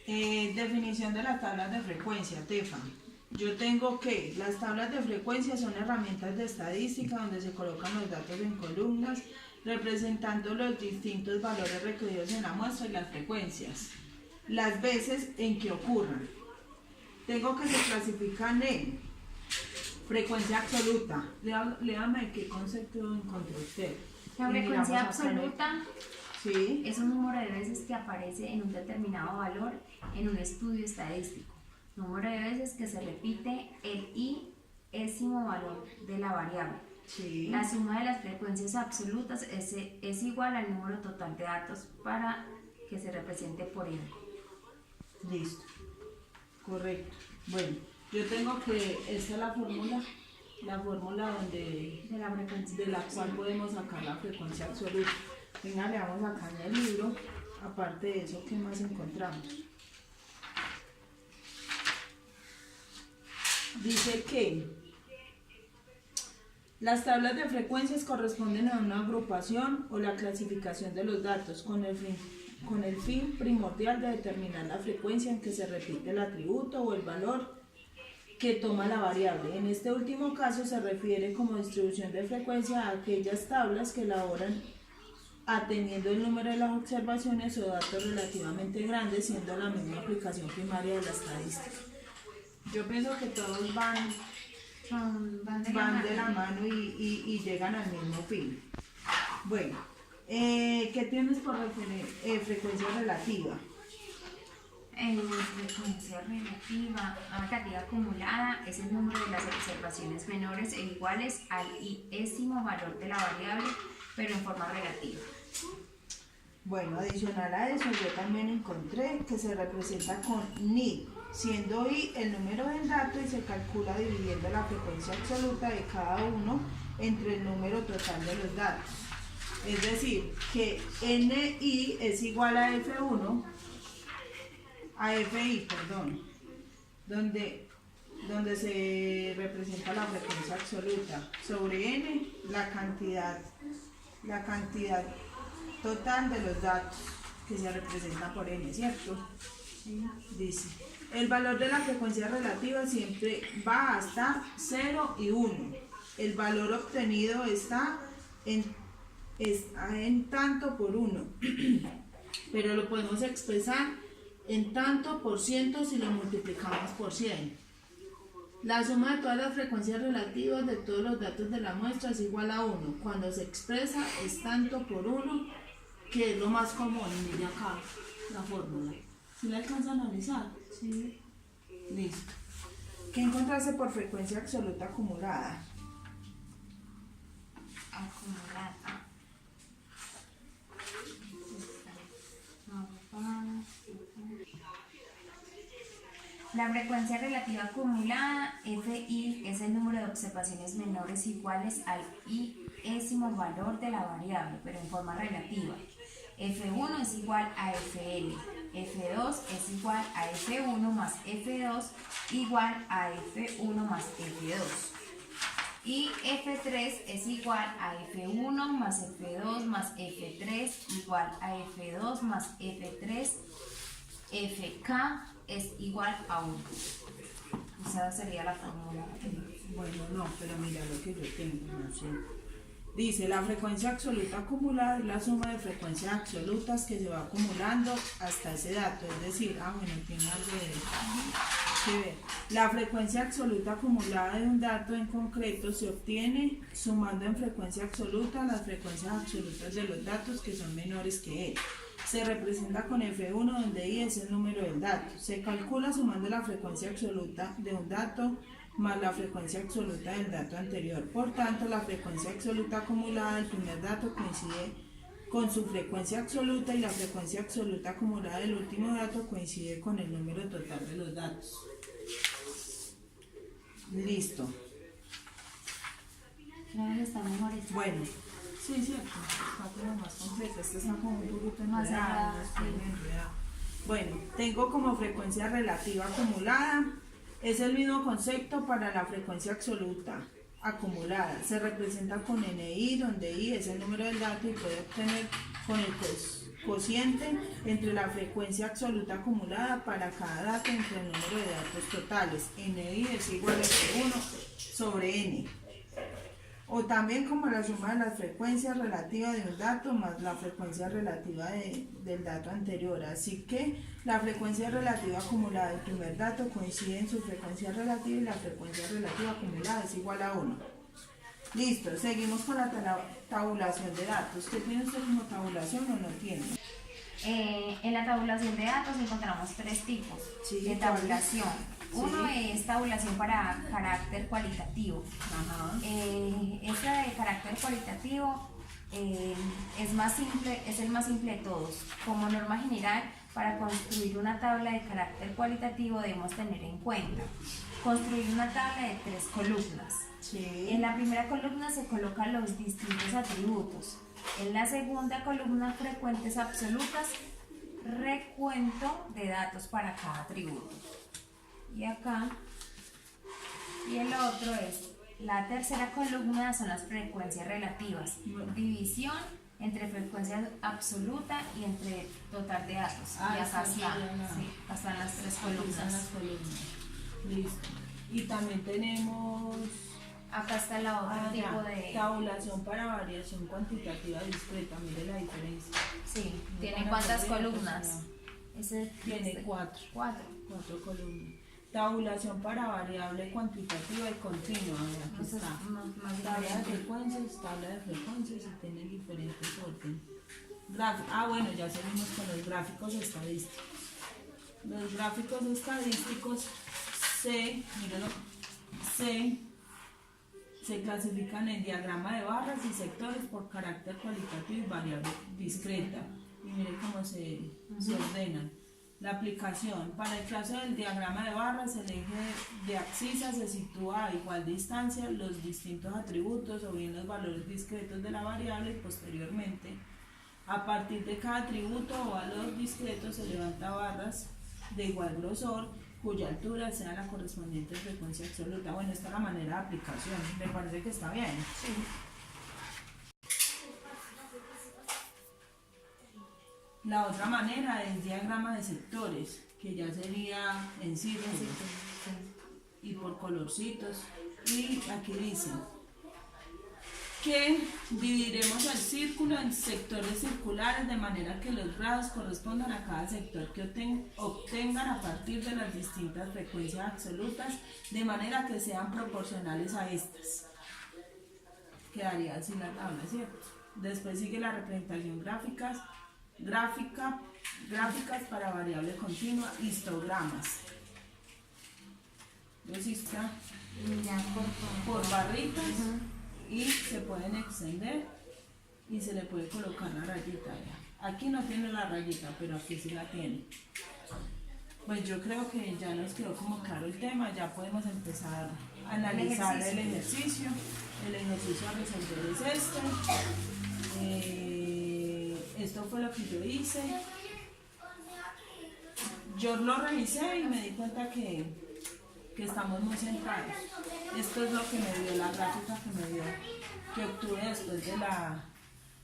Definición de las tablas de frecuencia, Tefa. Yo tengo que las tablas de frecuencia son herramientas de estadística donde se colocan los datos en columnas representando los distintos valores requeridos en la muestra y las frecuencias, las veces en que ocurran. Tengo que se clasifican en frecuencia absoluta. Léame qué concepto encontró usted. La frecuencia absoluta ¿sí? es un número de veces que aparece en un determinado valor en un estudio estadístico. Número de veces que se repite el i-ésimo valor de la variable. Sí. La suma de las frecuencias absolutas es igual al número total de datos para que se represente por n. Listo. Correcto. Bueno, yo tengo que, esta es la fórmula donde, De la frecuencia. de la cual podemos sacar la frecuencia absoluta. Venga, le vamos acá en el libro, aparte de eso, ¿qué más encontramos? Dice que las tablas de frecuencias corresponden a una agrupación o la clasificación de los datos con el fin primordial de determinar la frecuencia en que se repite el atributo o el valor que toma la variable. En este último caso se refiere como distribución de frecuencia a aquellas tablas que elaboran atendiendo el número de las observaciones o datos relativamente grandes, siendo la misma aplicación primaria de la estadística. Yo pienso que todos van de la mano y llegan al mismo fin. Bueno, ¿qué tienes por frecuencia relativa? Frecuencia relativa acumulada es el número de las observaciones menores e iguales al i-ésimo valor de la variable, pero en forma relativa. Bueno, adicional a eso, yo también encontré que se representa con ni, siendo i el número del dato y se calcula dividiendo la frecuencia absoluta de cada uno entre el número total de los datos. Es decir, que ni es igual a fi, donde se representa la frecuencia absoluta sobre n, la cantidad total de los datos que se representa por n, ¿cierto? Sí. Dice, el valor de la frecuencia relativa siempre va hasta 0 y 1. El valor obtenido está en tanto por 1, pero lo podemos expresar en tanto por ciento si lo multiplicamos por 100. La suma de todas las frecuencias relativas de todos los datos de la muestra es igual a 1. Cuando se expresa es tanto por 1, que es lo más común. Mire acá la fórmula. ¿Sí la alcanza a analizar? Sí. Listo. ¿Qué encontraste por frecuencia absoluta acumulada? Acumulada. La frecuencia relativa acumulada, Fi, es el número de observaciones menores iguales al i-ésimo valor de la variable, pero en forma relativa. F1 es igual a Fn, F2 es igual a F1 más F2 igual a F1 más F2. Y F3 es igual a F1 más F2 más F3 igual a F2 más F3. Fk es igual a 1. Esa sería la fórmula. Bueno, no, pero mira lo que yo tengo, no sé. Dice, la frecuencia absoluta acumulada es la suma de frecuencias absolutas que se va acumulando hasta ese dato. Es decir, bueno, tiene algo que ver. La frecuencia absoluta acumulada de un dato en concreto se obtiene sumando en frecuencia absoluta las frecuencias absolutas de los datos que son menores que él. Se representa con F1, donde I es el número del dato. Se calcula sumando la frecuencia absoluta de un dato más la frecuencia absoluta del dato anterior. Por tanto, la frecuencia absoluta acumulada del primer dato coincide con su frecuencia absoluta y la frecuencia absoluta acumulada del último dato coincide con el número total de los datos. Listo. Está mejor. Bueno. Sí, cierto, está como más completo, este está como un poquito enredado. Bueno, tengo como frecuencia relativa acumulada, es el mismo concepto para la frecuencia absoluta acumulada, se representa con NI, donde I es el número del dato y puede obtener cociente entre la frecuencia absoluta acumulada para cada dato entre el número de datos totales. NI es igual a 1 sobre N. O también como la suma de las frecuencias relativas de un dato más la frecuencia relativa del dato anterior. Así que la frecuencia relativa acumulada del primer dato coincide en su frecuencia relativa y la frecuencia relativa acumulada es igual a 1. Listo, seguimos con la tabulación de datos. ¿Qué tiene usted como tabulación o no tiene? En la tabulación de datos encontramos tres tipos de tabulación. Uno es tabulación para carácter cualitativo. Este de carácter cualitativo es el más simple de todos. Como norma general, para construir una tabla de carácter cualitativo debemos tener en cuenta construir una tabla de 3 columnas. En la primera columna se colocan los distintos atributos. En la segunda columna, frecuencias absolutas, recuento de datos para cada atributo. Y acá, y el otro es, la tercera columna son las frecuencias relativas, división entre frecuencia absoluta y entre total de datos. Y acá están las tres columnas. Listo. Y también tenemos... Acá está la otra tipo de... tabulación para variación cuantitativa discreta, mire la diferencia. Sí, ¿tiene cuántas columnas? Tiene 4 columnas. Tabulación para variable cuantitativa y continua. Aquí está. Tabla de frecuencias y tiene diferentes órdenes. Bueno, ya seguimos con los gráficos estadísticos. Los gráficos estadísticos se clasifican en diagrama de barras y sectores por carácter cualitativo y variable discreta. Y miren cómo se ordenan. La aplicación. Para el caso del diagrama de barras, el eje de abscisa se sitúa a igual distancia los distintos atributos o bien los valores discretos de la variable y posteriormente, a partir de cada atributo o valor discreto se levanta barras de igual grosor cuya altura sea la correspondiente frecuencia absoluta. Bueno, esta es la manera de aplicación. Me parece que está bien. Sí. La otra manera es diagrama de sectores, que ya sería en círculos y por colorcitos. Y aquí dice que dividiremos el círculo en sectores circulares de manera que los grados correspondan a cada sector que obtengan a partir de las distintas frecuencias absolutas, de manera que sean proporcionales a estas. Quedaría así la tabla, ¿cierto? Después sigue la representación gráficas para variable continua, histogramas. Los está por barritas y se pueden extender y se le puede colocar la rayita. Aquí no tiene la rayita, pero aquí sí la tiene. Pues yo creo que ya nos quedó como claro el tema, ya podemos empezar a analizar el ejercicio. El ejercicio a resolver es este. Esto fue lo que yo hice. Yo lo revisé y me di cuenta que estamos muy centrados. Esto es lo que me dio la gráfica que obtuve después de la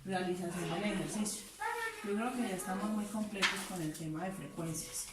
realización del ejercicio. Yo creo que ya estamos muy completos con el tema de frecuencias.